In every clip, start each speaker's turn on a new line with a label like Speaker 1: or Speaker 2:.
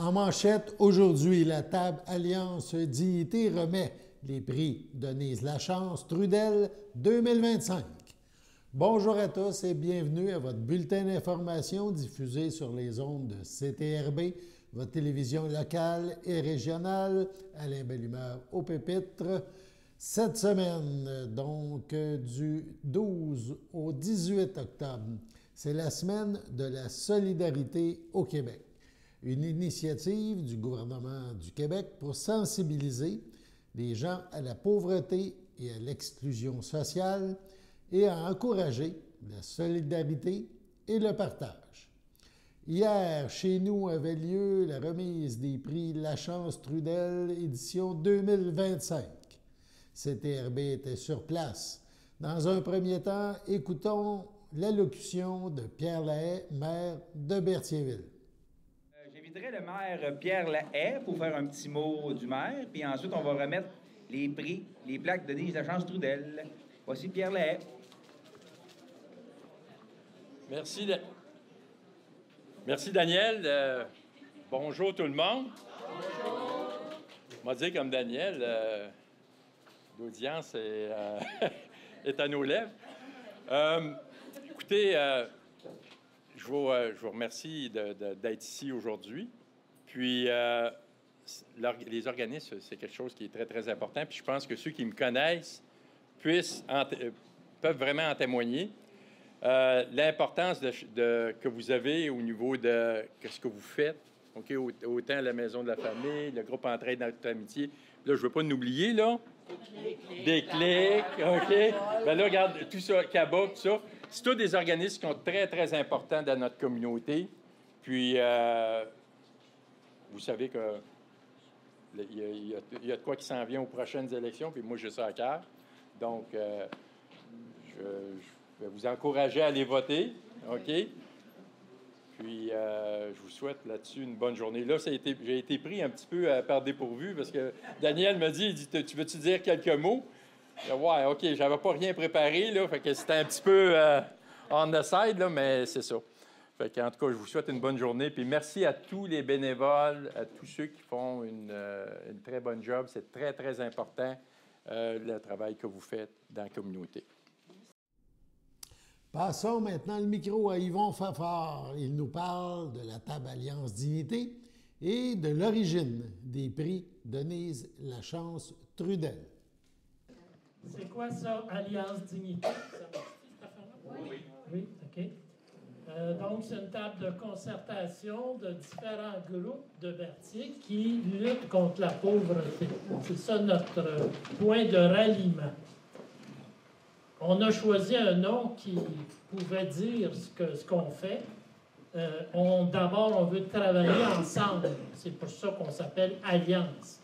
Speaker 1: En manchette, aujourd'hui, la table Alliance Dignité remet les prix Denise Lachance Trudel 2025. Bonjour à tous et bienvenue à votre bulletin d'information diffusé sur les ondes de CTRB, votre télévision locale et régionale. Alain Bellumeur au pupitre. Cette semaine, donc du 12 au 18 octobre, c'est la semaine de la solidarité au Québec. Une initiative du gouvernement du Québec pour sensibiliser les gens à la pauvreté et à l'exclusion sociale et à encourager la solidarité et le partage. Hier, chez nous, avait lieu la remise des prix Lachance Trudel édition 2025. CTRB était sur place. Dans un premier temps, écoutons l'allocution de Pierre Lahaye, maire de Berthierville.
Speaker 2: J'inviterai le maire Pierre Lahaye pour faire un petit mot du maire, puis ensuite on va remettre les prix, les plaques de Denise Lachance Trudel. Voici Pierre Lahaye.
Speaker 3: Merci Daniel. Bonjour tout le monde. On va dire comme Daniel, l'audience est à nos lèvres. Écoutez, je vous remercie d'être ici aujourd'hui. Puis, les organismes, c'est quelque chose qui est très, très important. Puis, je pense que ceux qui me connaissent peuvent vraiment en témoigner. L'importance que vous avez au niveau de ce que vous faites, okay? Autant la Maison de la famille, le groupe Entraide dans notre amitié. Là, je ne veux pas nous oublier, là. Des clics, OK? Bien là, regarde, tout ça, CABA, tout ça. C'est tous des organismes qui sont très, très importants dans notre communauté. Puis, vous savez que il y a de quoi qui s'en vient aux prochaines élections, puis moi, j'ai ça à cœur. Donc, je vais vous encourager à aller voter, OK? Puis, je vous souhaite là-dessus une bonne journée. Là, j'ai été pris un petit peu par dépourvu parce que Daniel m'a dit, tu veux-tu dire quelques mots? Ouais, OK, j'avais pas rien préparé, là, fait que c'était un petit peu on the side, là, mais c'est ça. Fait qu'en tout cas, je vous souhaite une bonne journée, puis merci à tous les bénévoles, à tous ceux qui font une très bonne job. C'est très, très important, le travail que vous faites dans la communauté.
Speaker 1: Passons maintenant le micro à Yvon Fafard. Il nous parle de la table Alliance Dignité et de l'origine des prix Denise Lachance Trudel.
Speaker 4: C'est quoi ça, Alliance Dignité? Ça marche, cette affaire-là? Oui. Oui, OK. Donc, c'est une table de concertation de différents groupes de Berthier qui luttent contre la pauvreté. C'est ça notre point de ralliement. On a choisi un nom qui pouvait dire ce qu'on fait. D'abord, on veut travailler ensemble. C'est pour ça qu'on s'appelle Alliance.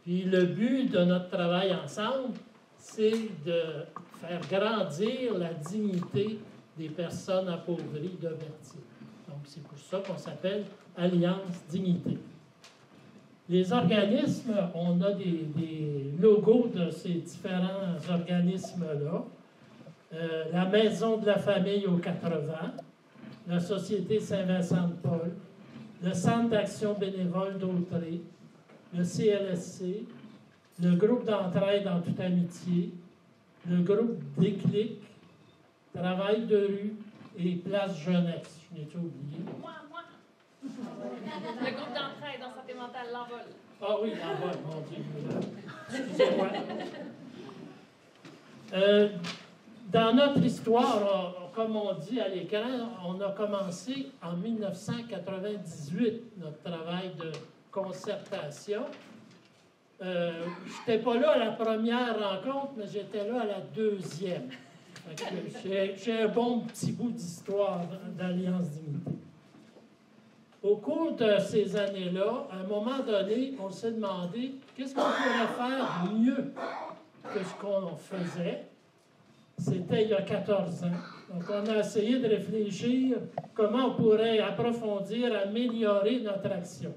Speaker 4: Puis le but de notre travail ensemble, c'est de faire grandir la dignité des personnes appauvries de Berthier. Donc, c'est pour ça qu'on s'appelle Alliance Dignité. Les organismes, on a des logos de ces différents organismes-là. La Maison de la famille aux 80, la Société Saint-Vincent-de-Paul, le Centre d'action bénévole d'Autrey, le CLSC, le groupe d'entraide en toute amitié, le groupe Déclic, Travail de rue et Place Jeunesse. Je n'ai-tu oublié?
Speaker 5: Moi. Le groupe d'entraide en santé mentale, l'Envol.
Speaker 4: Ah oui, l'Envol, mon Dieu. Excusez-moi. Dans notre histoire, comme on dit à l'écran, on a commencé en 1998 notre travail de concertation. Je n'étais pas là à la première rencontre, mais j'étais là à la deuxième. J'ai un bon petit bout d'histoire d'Alliance Dignité. Au cours de ces années-là, à un moment donné, on s'est demandé qu'est-ce qu'on pourrait faire mieux que ce qu'on faisait. C'était il y a 14 ans. Donc, on a essayé de réfléchir comment on pourrait approfondir, améliorer notre action.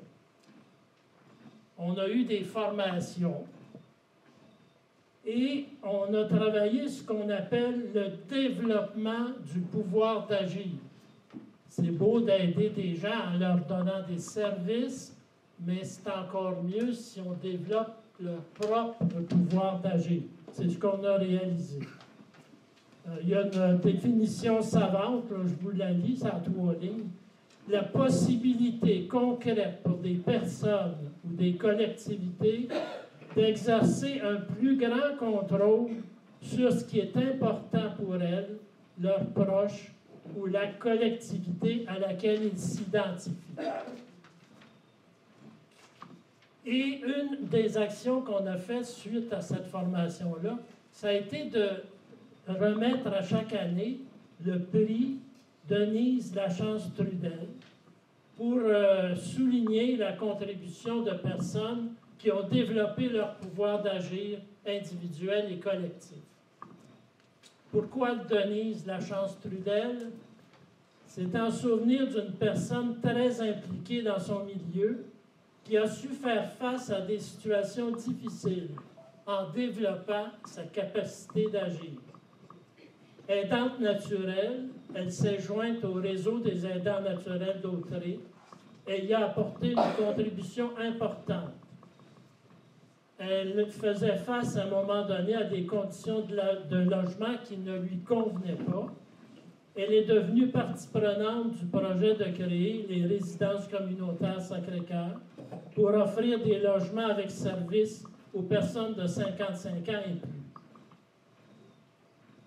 Speaker 4: On a eu des formations et on a travaillé ce qu'on appelle le développement du pouvoir d'agir. C'est beau d'aider des gens en leur donnant des services, mais c'est encore mieux si on développe leur propre pouvoir d'agir. C'est ce qu'on a réalisé. Il y a une définition savante, là, je vous la lis, c'est en 3 lignes. La possibilité concrète pour des personnes ou des collectivités d'exercer un plus grand contrôle sur ce qui est important pour elles, leurs proches ou la collectivité à laquelle ils s'identifient. Et une des actions qu'on a faites suite à cette formation-là, ça a été de remettre à chaque année le prix Denise Lachance-Trudel pour souligner la contribution de personnes qui ont développé leur pouvoir d'agir individuel et collectif. Pourquoi Denise Lachance-Trudel? C'est en souvenir d'une personne très impliquée dans son milieu qui a su faire face à des situations difficiles en développant sa capacité d'agir. Aidante naturelle, elle s'est jointe au réseau des aidants naturels d'Autrey et y a apporté une contribution importante. Elle faisait face à un moment donné à des conditions de logement qui ne lui convenaient pas. Elle est devenue partie prenante du projet de créer les résidences communautaires Sacré-Cœur pour offrir des logements avec service aux personnes de 55 ans et plus.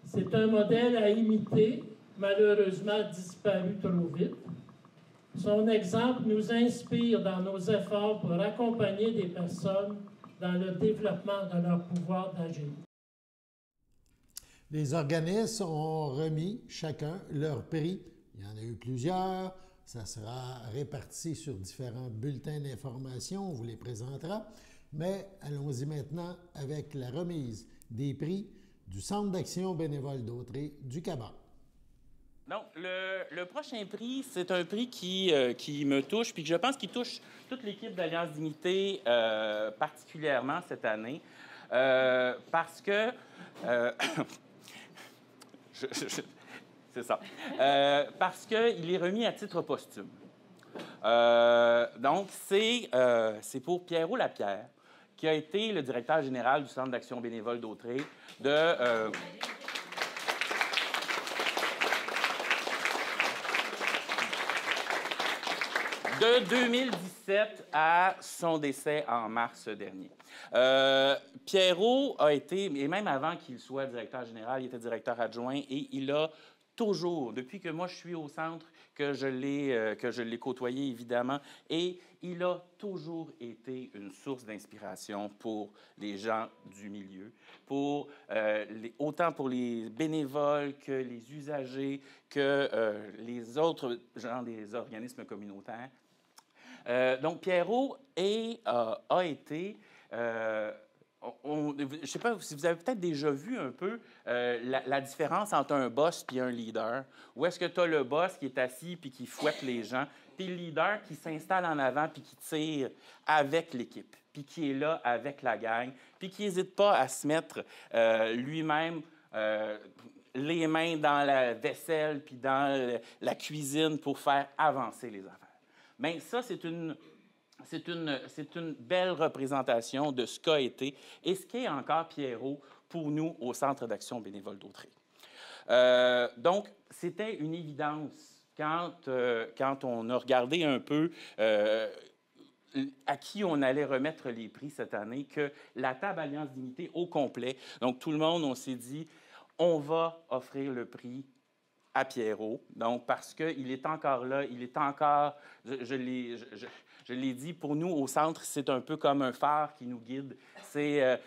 Speaker 4: C'est un modèle à imiter, malheureusement disparu trop vite. Son exemple nous inspire dans nos efforts pour accompagner des personnes dans le développement de leur pouvoir d'agir.
Speaker 1: Les organismes ont remis chacun leur prix. Il y en a eu plusieurs. Ça sera réparti sur différents bulletins d'information. On vous les présentera. Mais allons-y maintenant avec la remise des prix du Centre d'action bénévole d'Autrey du CABA.
Speaker 6: Donc, le prochain prix, c'est un prix qui me touche, puis que je pense qu'il touche toute l'équipe d'Alliance Dignité particulièrement cette année, parce que... c'est ça. Parce qu'il est remis à titre posthume. Donc, c'est pour Pierrot Lapierre, qui a été le directeur général du Centre d'action bénévole d'Autrey de 2017 à son décès en mars dernier. Pierrot a été, et même avant qu'il soit directeur général, il était directeur adjoint et il a toujours, depuis que moi je suis au centre, que je l'ai côtoyé évidemment, et il a toujours été une source d'inspiration pour les gens du milieu, autant pour les bénévoles que les usagers, que les autres gens des organismes communautaires. Donc, Pierrot a été... je ne sais pas si vous avez peut-être déjà vu un peu la différence entre un boss et un leader. Où est-ce que tu as le boss qui est assis puis qui fouette les gens, puis le leader qui s'installe en avant puis qui tire avec l'équipe, puis qui est là avec la gang, puis qui n'hésite pas à se mettre lui-même les mains dans la vaisselle puis dans la cuisine pour faire avancer les affaires. Bien, ça, c'est une belle représentation de ce qu'a été et ce qu'est encore Pierrot pour nous au Centre d'action bénévole d'Autrey. Donc, c'était une évidence quand on a regardé un peu à qui on allait remettre les prix cette année, que la table Alliance Dignité au complet, donc tout le monde, on s'est dit, on va offrir le prix à Pierrot, donc parce qu'il est encore là, il est encore, je l'ai dit, pour nous, au centre, c'est un peu comme un phare qui nous guide. C'est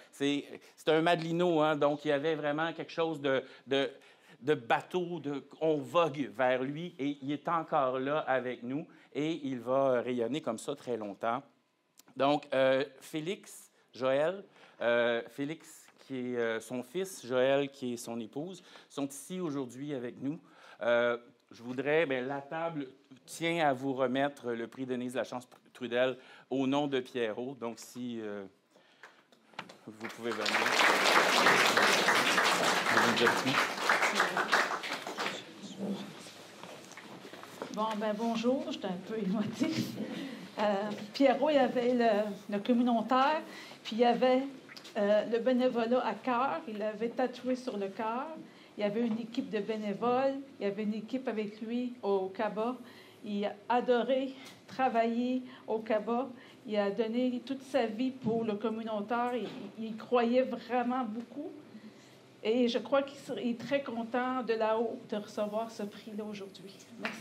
Speaker 6: un Madelino, hein, donc il y avait vraiment quelque chose de bateau, on vogue vers lui, et il est encore là avec nous, et il va rayonner comme ça très longtemps. Donc, Félix, Joël, Félix, qui est son fils, Joël, qui est son épouse, sont ici aujourd'hui avec nous. Je voudrais, la table tient à vous remettre le prix Denise Lachance-Trudel au nom de Pierrot. Donc, si vous pouvez venir.
Speaker 7: Bon, bonjour, je suis un peu émotive. Pierrot, il y avait le communautaire, puis il y avait le bénévolat à cœur. Il l'avait tatoué sur le cœur. Il y avait une équipe de bénévoles. Il y avait une équipe avec lui au CABA. Il a adoré travailler au CABA. Il a donné toute sa vie pour le communautaire. Il croyait vraiment beaucoup. Et je crois qu'il est très content de là-haut de recevoir ce prix-là aujourd'hui. Merci.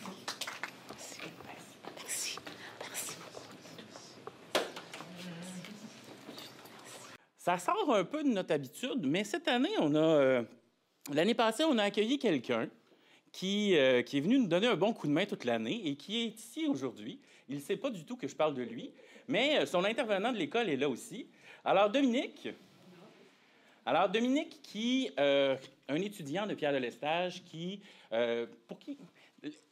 Speaker 7: Merci. Merci.
Speaker 6: Ça sort un peu de notre habitude, mais cette année, l'année passée, on a accueilli quelqu'un qui est venu nous donner un bon coup de main toute l'année et qui est ici aujourd'hui. Il ne sait pas du tout que je parle de lui, mais son intervenant de l'école est là aussi. Alors, Dominique, qui un étudiant de Pierre de Lestage pour qui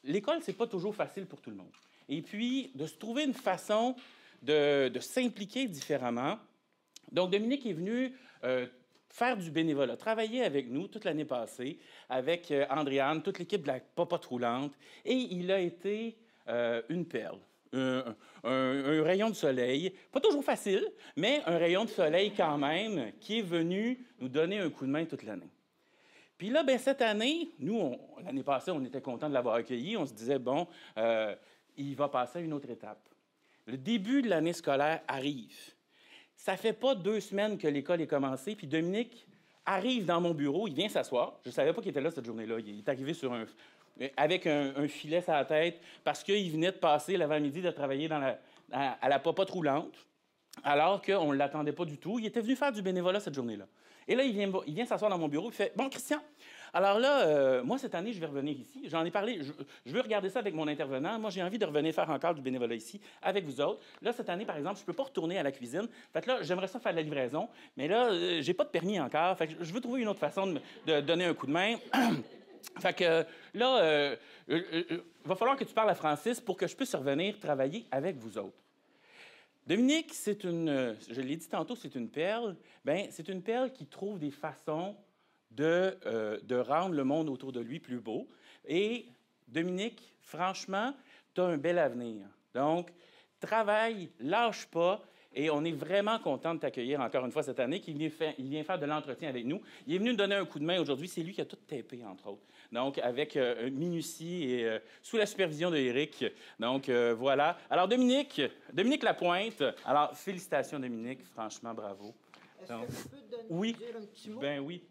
Speaker 6: l'école, c'est pas toujours facile pour tout le monde. Et puis, de se trouver une façon de s'impliquer différemment. Donc, Dominique est venu faire du bénévolat, travailler avec nous toute l'année passée, avec Andréane, toute l'équipe de la Popote roulante, et il a été une perle. Un rayon de soleil, pas toujours facile, mais un rayon de soleil quand même, qui est venu nous donner un coup de main toute l'année. Puis là, bien, cette année, nous, l'année passée, on était contents de l'avoir accueilli. On se disait, bon, il va passer à une autre étape. Le début de l'année scolaire arrive. Ça fait pas 2 semaines que l'école est commencée, puis Dominique arrive dans mon bureau, il vient s'asseoir. Je ne savais pas qu'il était là cette journée-là. Il est arrivé avec un filet sur la tête parce qu'il venait de passer l'avant-midi de travailler à la Popote roulante, alors qu'on ne l'attendait pas du tout. Il était venu faire du bénévolat cette journée-là. Et là, il vient s'asseoir dans mon bureau, il fait « Bon, Christian, alors là, moi, cette année, je vais revenir ici. J'en ai parlé, je veux regarder ça avec mon intervenant. Moi, j'ai envie de revenir faire encore du bénévolat ici avec vous autres. Là, cette année, par exemple, je ne peux pas retourner à la cuisine. Fait que là, j'aimerais ça faire de la livraison, mais là, j'ai pas de permis encore. Fait que je veux trouver une autre façon de donner un coup de main. » Fait que là, il va falloir que tu parles à Francis pour que je puisse revenir travailler avec vous autres. Dominique, je l'ai dit tantôt, c'est une perle. Bien, c'est une perle qui trouve des façons de rendre le monde autour de lui plus beau. Et Dominique, franchement, tu as un bel avenir. Donc, travaille, lâche pas. Et on est vraiment content de t'accueillir encore une fois cette année, il vient faire de l'entretien avec nous. Il est venu nous donner un coup de main aujourd'hui. C'est lui qui a tout tapé, entre autres. Donc, avec minutie et sous la supervision de Éric. Donc, voilà. Alors, Dominique Lapointe. Alors, félicitations, Dominique. Franchement, bravo.
Speaker 8: Est-ce que je peux
Speaker 6: oui.
Speaker 8: Dire un petit mot?
Speaker 6: Ben oui.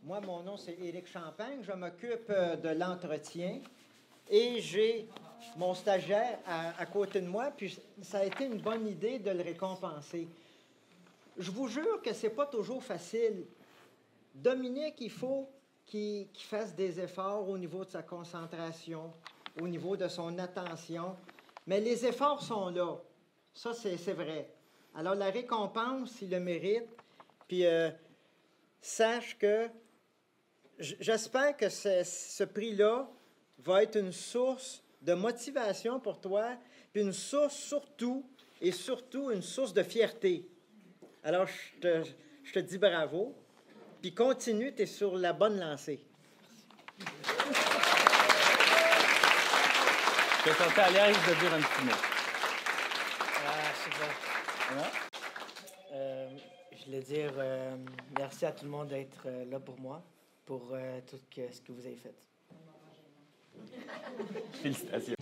Speaker 8: Moi, mon nom, c'est Éric Champagne. Je m'occupe de l'entretien et j'ai mon stagiaire à côté de moi, puis ça a été une bonne idée de le récompenser. Je vous jure que c'est pas toujours facile. Dominique, il faut qu'il fasse des efforts au niveau de sa concentration, au niveau de son attention, mais les efforts sont là. Ça, c'est vrai. Alors, la récompense, il le mérite, puis sache que j'espère que ce prix-là va être une source de motivation pour toi, puis une source surtout une source de fierté. Alors, je te dis bravo, puis continue, tu es sur la bonne lancée.
Speaker 6: Je vais tenter à l'aise de dire un petit mot.
Speaker 9: C'est bon. Je voulais dire merci à tout le monde d'être là pour moi, pour tout ce que vous avez fait.
Speaker 6: Félicitations.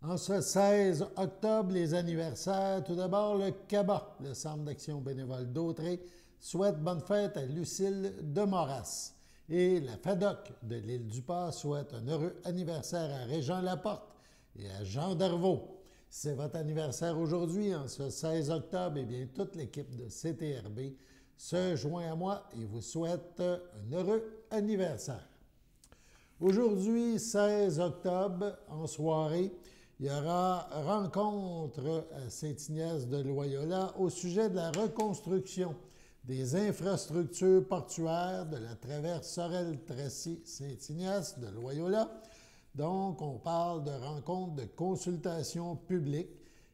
Speaker 1: En ce 16 octobre, les anniversaires. Tout d'abord, le CABA, le Centre d'action bénévole d'Autrey, souhaite bonne fête à Lucille de Moras. Et la FADOC de l'Île-du-Pas souhaite un heureux anniversaire à Régent Laporte et à Jean Darvaux. C'est votre anniversaire aujourd'hui, en ce 16 octobre, eh bien, toute l'équipe de CTRB se joint à moi et vous souhaite un heureux anniversaire. Aujourd'hui, 16 octobre, en soirée, il y aura rencontre à Saint-Ignace de Loyola au sujet de la reconstruction des infrastructures portuaires de la traverse Sorel-Tracy-Saint-Ignace de Loyola. Donc, on parle de rencontre de consultation publique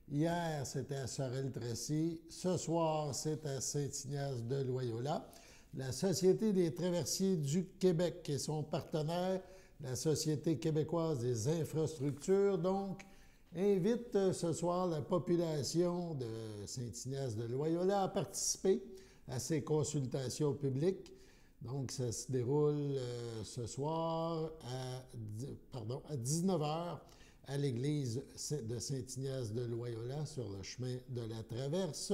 Speaker 1: Hier, c'était à Sorel-Tracy. Ce soir, c'est à Saint-Ignace de Loyola. La Société des traversiers du Québec et son partenaire, la Société québécoise des infrastructures, donc, invite ce soir la population de Saint-Ignace de Loyola à participer à ces consultations publiques. Donc, ça se déroule ce soir à 19h à l'église de Saint-Ignace de Loyola sur le chemin de la Traverse.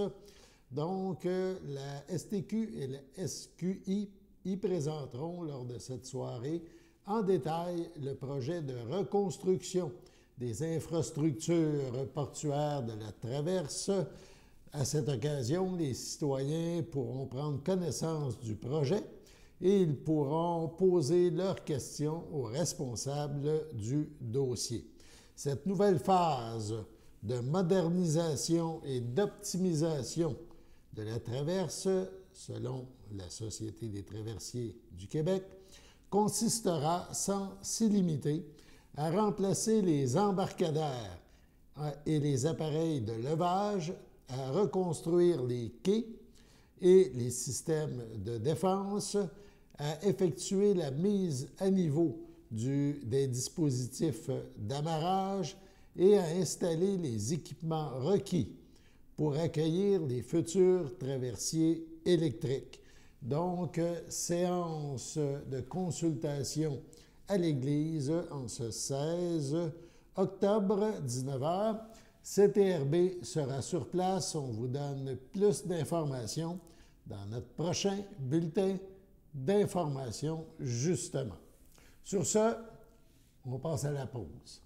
Speaker 1: Donc, la STQ et la SQI y présenteront lors de cette soirée en détail le projet de reconstruction des infrastructures portuaires de la Traverse. À cette occasion, les citoyens pourront prendre connaissance du projet et ils pourront poser leurs questions aux responsables du dossier. Cette nouvelle phase de modernisation et d'optimisation de la Traverse, selon la Société des traversiers du Québec, consistera sans s'y limiter à remplacer les embarcadères et les appareils de levage, à reconstruire les quais et les systèmes de défense, à effectuer la mise à niveau des dispositifs d'amarrage et à installer les équipements requis pour accueillir les futurs traversiers électriques. Donc, séance de consultation à l'Église en ce 16 octobre, 19h. CTRB sera sur place. On vous donne plus d'informations dans notre prochain bulletin d'information, justement. Sur ce, on passe à la pause.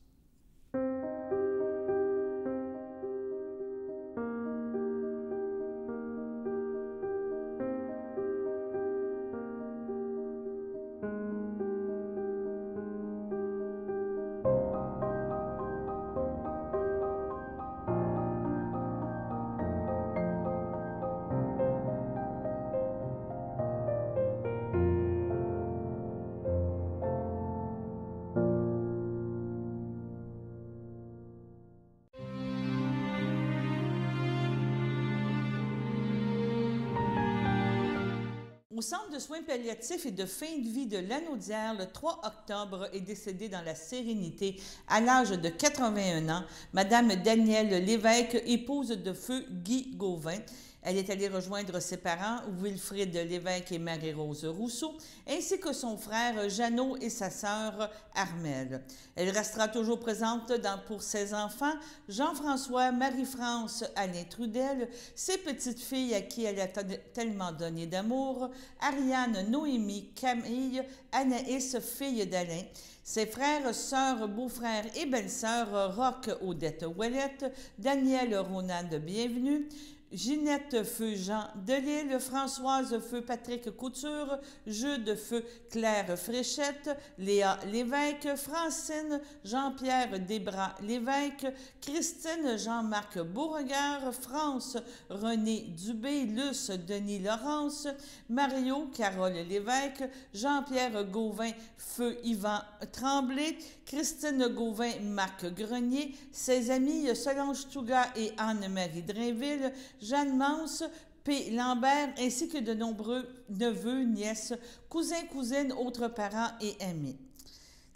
Speaker 10: Au centre de soins palliatifs et de fin de vie de Lanaudière, le 3 octobre, est décédée dans la sérénité à l'âge de 81 ans, Madame Danielle Lévesque, épouse de feu Guy Gauvin. Elle est allée rejoindre ses parents, Wilfrid Lévesque et Marie-Rose Rousseau, ainsi que son frère Jeannot et sa sœur Armelle. Elle restera toujours présente pour ses enfants, Jean-François, Marie-France, Alain Trudel, ses petites filles à qui elle a tellement donné d'amour, Ariane, Noémie, Camille, Anaïs, fille d'Alain, ses frères, sœurs, beaux-frères et belles-sœurs, Roch, Odette Ouellette, Daniel, Ronan de Bienvenue, Ginette Feu Jean Delisle, Françoise Feu Patrick Couture, Jude Feu Claire Fréchette, Léa Lévesque, Francine Jean-Pierre Desbras Lévesque, Christine Jean-Marc Beauregard, France René Dubé, Luce Denis Laurence, Mario Carole Lévesque, Jean-Pierre Gauvin Feu Yvan Tremblay, Christine Gauvin Marc Grenier, ses amis Solange Touga et Anne-Marie Drainville, Jeanne Mance, P. Lambert, ainsi que de nombreux neveux, nièces, cousins, cousines, autres parents et amis.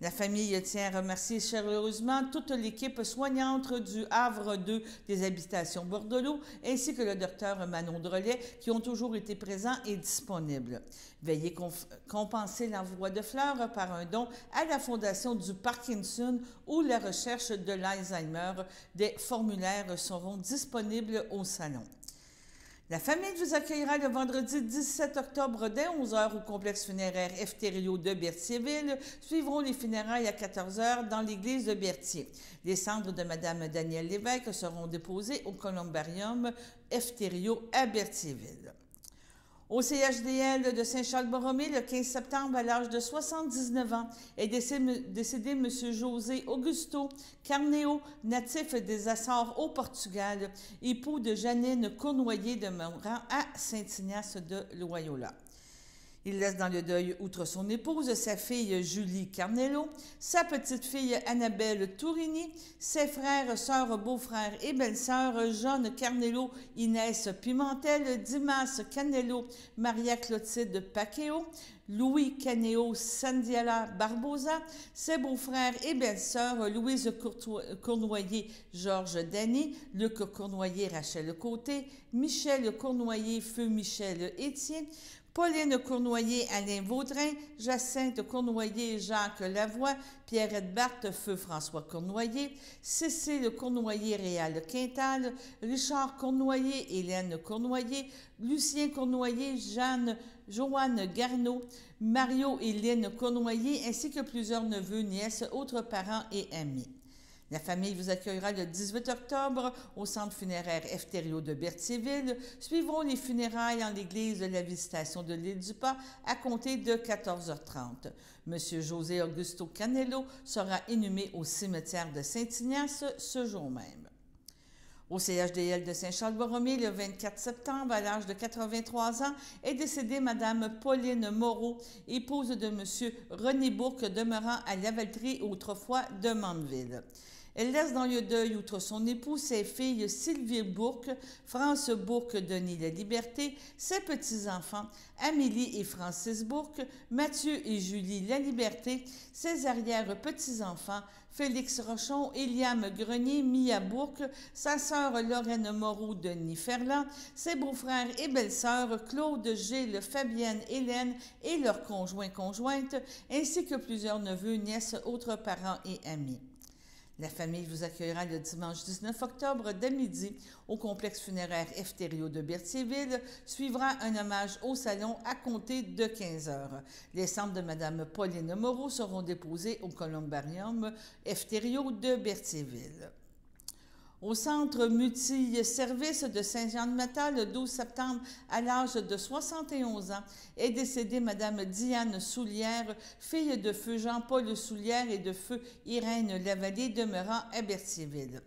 Speaker 10: La famille tient à remercier chaleureusement toute l'équipe soignante du Havre 2 des Habitations Bordelot, ainsi que le docteur Manon Drolet, qui ont toujours été présents et disponibles. Veuillez compenser l'envoi de fleurs par un don à la Fondation du Parkinson ou la recherche de l'Alzheimer. Des formulaires seront disponibles au salon. La famille vous accueillera le vendredi 17 octobre dès 11h au complexe funéraire F. Thériault de Berthierville. Suivront les funérailles à 14h dans l'église de Berthier. Les cendres de Mme Danielle Lévesque seront déposées au columbarium F. Thériault à Berthierville. Au CHDL de Saint-Charles-Borromée, le 15 septembre, à l'âge de 79 ans, est décédé M. José Augusto Carneo, natif des Açores au Portugal, époux de Janine Cournoyer demeurant à Saint-Ignace de Loyola. Il laisse dans le deuil, outre son épouse, sa fille Julie Carnello, sa petite-fille Annabelle Tourini, ses frères, sœurs, beaux-frères et belles-sœurs Jeanne Carnello, Inès Pimentel, Dimas Canello, Maria Clotilde Paqueo, Louis Caneo Sandiala Barbosa, ses beaux-frères et belles-sœurs Louise Cournoyer, Georges Dany, Luc Cournoyer, Rachel Côté, Michel Cournoyer, Feu Michel Étienne, Pauline Cournoyer, Alain Vaudrin, Jacinthe Cournoyer, Jacques Lavoie, Pierrette Barthes, Feu François Cournoyer, Cécile Cournoyer, Réal Quintal, Richard Cournoyer, Hélène Cournoyer, Lucien Cournoyer, Joanne Garneau, Mario et Lynne Cournoyer, ainsi que plusieurs neveux, nièces, autres parents et amis. La famille vous accueillera le 18 octobre au centre funéraire Efterio de Berthierville. Suivront les funérailles en l'église de la Visitation de l'île du Pas à compter de 14h30. Monsieur José Augusto Canello sera inhumé au cimetière de Saint-Ignace ce jour même. Au CHDL de Saint-Charles-Borromée, le 24 septembre, à l'âge de 83 ans, est décédée Mme Pauline Moreau, épouse de M. René Bourque, demeurant à Lavaltrie, autrefois de Mandeville. Elle laisse dans le deuil, outre son époux, ses filles Sylvie Bourque, France Bourque, Denis La Liberté, ses petits-enfants Amélie et Francis Bourque, Mathieu et Julie La Liberté, ses arrière-petits-enfants Félix Rochon, Eliam Grenier, Mia Bourque, sa sœur Lorraine Moreau, Denis Ferland, ses beaux-frères et belles-sœurs Claude, Gilles, Fabienne, Hélène et leurs conjoints-conjointes, ainsi que plusieurs neveux, nièces, autres parents et amis. La famille vous accueillera le dimanche 19 octobre dès midi au complexe funéraire Efterio de Berthierville. Suivra un hommage au salon à compter de 15 heures. Les cendres de Mme Pauline Moreau seront déposées au columbarium Efterio de Berthierville. Au centre multi-service de Saint-Jean-de-Matha, le 12 septembre, à l'âge de 71 ans, est décédée Mme Diane Soulière, fille de feu Jean-Paul Soulière et de feu Irène Lavallée, demeurant à Berthierville.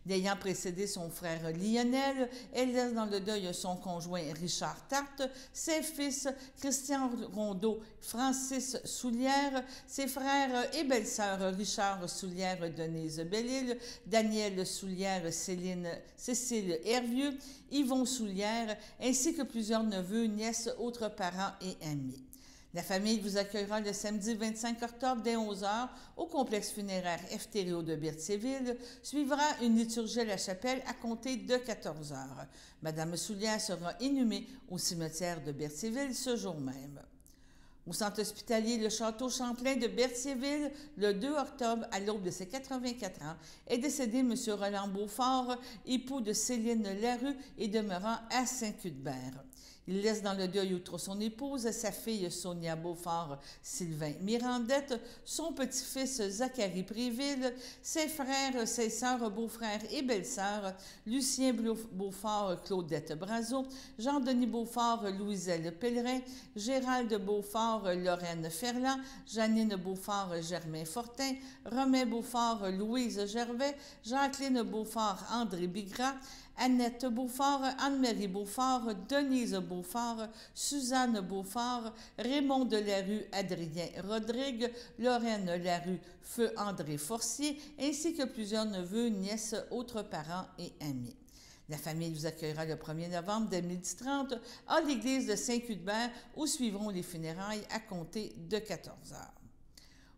Speaker 10: L'ayant précédé son frère Lionel, elle laisse dans le deuil son conjoint Richard Tarte, ses fils Christian Rondeau, Francis Soulière, ses frères et belles-sœurs Richard Soulière, Denise Bellil, Daniel Soulière, Cécile Hervieux, Yvon Soulière, ainsi que plusieurs neveux, nièces, autres parents et amis. La famille vous accueillera le samedi 25 octobre dès 11h au complexe funéraire Efterio de Berthierville. Suivra une liturgie à la chapelle à compter de 14h. Madame Soulière sera inhumée au cimetière de Berthierville ce jour même. Au centre hospitalier Le Château Champlain de Berthierville, le 2 octobre, à l'aube de ses 84 ans, est décédé M. Roland Beaufort, époux de Céline Larue et demeurant à Saint-Cuthbert. Il laisse dans le deuil, outre son épouse, sa fille Sonia Beaufort, Sylvain Mirandette, son petit-fils Zachary Préville, ses frères, ses sœurs, beaux-frères et belles-sœurs, Lucien Beaufort, Claudette Brazeau, Jean-Denis Beaufort, Louiselle Pellerin, Gérald Beaufort, Lorraine Ferland, Janine Beaufort, Germain Fortin, Romain Beaufort, Louise Gervais, Jacqueline Beaufort, André Bigrat, Annette Beaufort, Anne-Marie Beaufort, Denise Beaufort, Suzanne Beaufort, Raymond Delarue, Adrien Rodrigue, Lorraine Larue, Feu André Forcier, ainsi que plusieurs neveux, nièces, autres parents et amis. La famille vous accueillera le 1er novembre dès 12h30 à l'église de Saint-Cuthbert où suivront les funérailles à compter de 14h.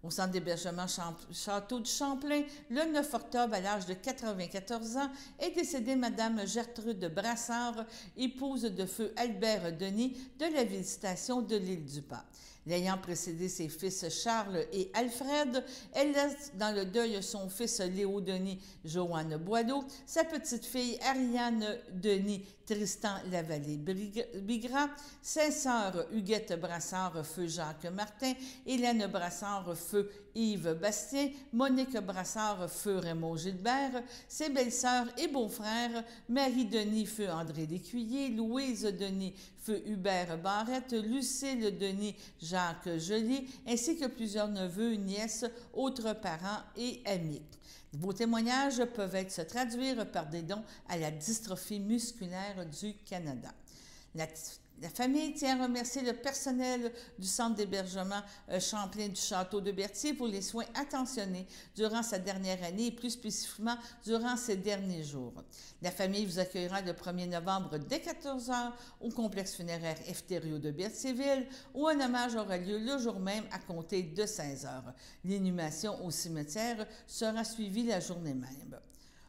Speaker 10: Au centre d'hébergement Château du Champlain, le 9 octobre, à l'âge de 94 ans, est décédée Mme Gertrude Brassard, épouse de feu Albert Denis de la Visitation de l'île du Pas. L'ayant précédé ses fils Charles et Alfred, elle laisse dans le deuil son fils Léo Denis, Joanne Boileau, sa petite-fille Ariane Denis, Tristan Lavallée-Bigrat, ses sœurs Huguette Brassard, feu Jacques Martin, Hélène Brassard, feu Yves Bastien, Monique Brassard, feu Raymond Gilbert, ses belles-sœurs et beaux-frères, Marie Denis, feu André Lécuyer, Louise Denis, feu Hubert Barrette, Lucille Denis, Jacques Joly, ainsi que plusieurs neveux, nièces, autres parents et amis. Vos témoignages peuvent se traduire par des dons à la Dystrophie musculaire du Canada. La famille tient à remercier le personnel du centre d'hébergement Champlain du Château de Berthier pour les soins attentionnés durant sa dernière année et plus spécifiquement durant ces derniers jours. La famille vous accueillera le 1er novembre dès 14 h au complexe funéraire Eftério de Berthierville où un hommage aura lieu le jour même à compter de 16 h. L'inhumation au cimetière sera suivie la journée même.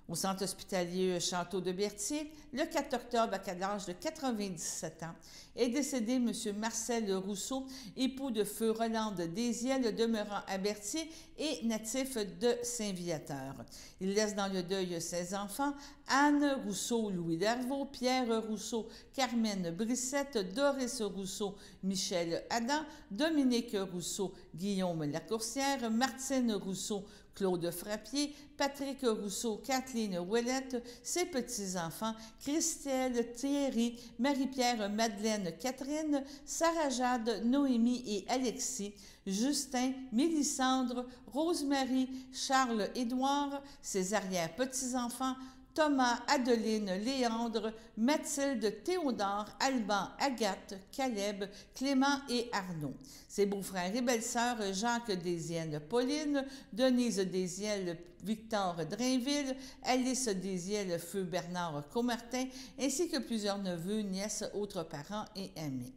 Speaker 10: Au centre hospitalier Château de Berthier, le 4 octobre, à l'âge de 97 ans, est décédé M. Marcel Rousseau, époux de feu Rolande Desiel, demeurant à Berthier et natif de Saint-Viateur. Il laisse dans le deuil ses enfants, Anne Rousseau, Louis Darvaux, Pierre Rousseau, Carmen Brissette, Doris Rousseau, Michel Adam, Dominique Rousseau, Guillaume Lacourcière, Martine Rousseau, Claude Frappier, Patrick Rousseau, Kathleen Ouellette, ses petits-enfants, Christelle, Thierry, Marie-Pierre, Madeleine, Catherine, Sarah-Jade, Noémie et Alexis, Justin, Mélissandre, Rosemary, Charles-Édouard, ses arrière-petits-enfants, Thomas, Adeline, Léandre, Mathilde, Théodore, Alban, Agathe, Caleb, Clément et Arnaud. Ses beaux-frères et belles-sœurs Jacques Desiel, Pauline, Denise Desiel, Victor Drainville, Alice Desiel, Feu Bernard Comartin, ainsi que plusieurs neveux, nièces, autres parents et amis.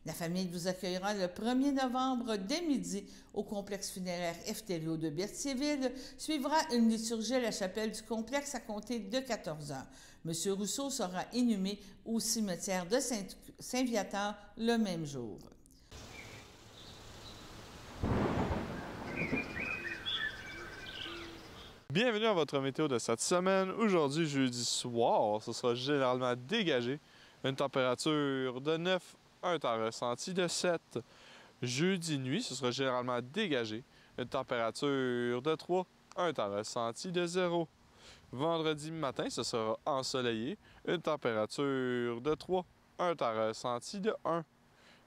Speaker 10: La famille vous accueillera le 1er novembre dès midi au complexe funéraire Eftério de Berthierville. Suivra une liturgie à la chapelle du complexe à compter de 14 h. M. Rousseau sera inhumé au cimetière de Saint-Viateur le même jour.
Speaker 11: Bienvenue à votre météo de cette semaine. Aujourd'hui, jeudi soir, ce sera généralement dégagé. Une température de 9, un temps ressenti de 7. Jeudi nuit, ce sera généralement dégagé. Une température de 3, un temps ressenti de 0. Vendredi matin, ce sera ensoleillé. Une température de 3, un temps ressenti de 1.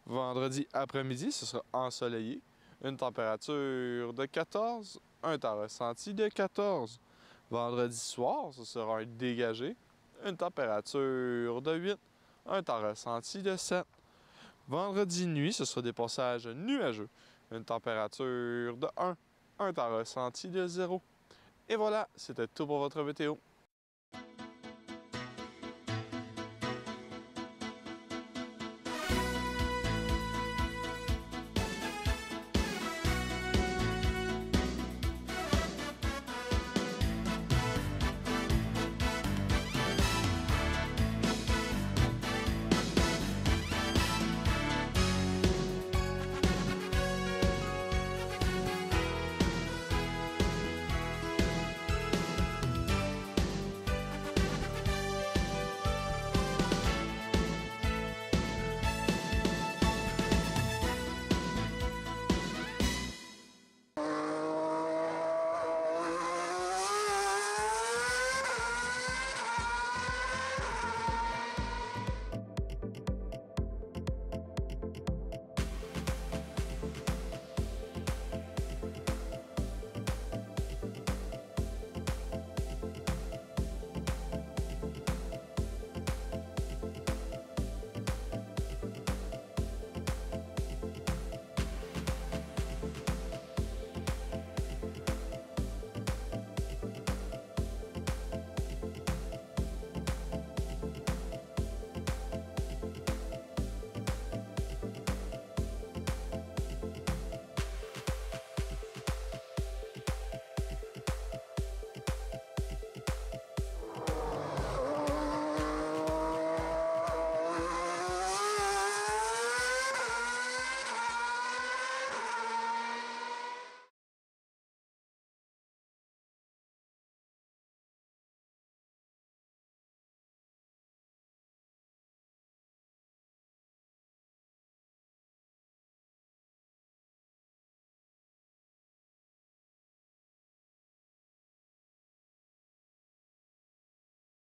Speaker 11: Vendredi après-midi, ce sera ensoleillé. Une température de 14, un temps ressenti de 14. Vendredi soir, ce sera un dégagé. Une température de 8, un temps ressenti de 7. Vendredi nuit, ce sera des passages nuageux. Une température de 1, un temps ressenti de 0. Et voilà, c'était tout pour votre météo.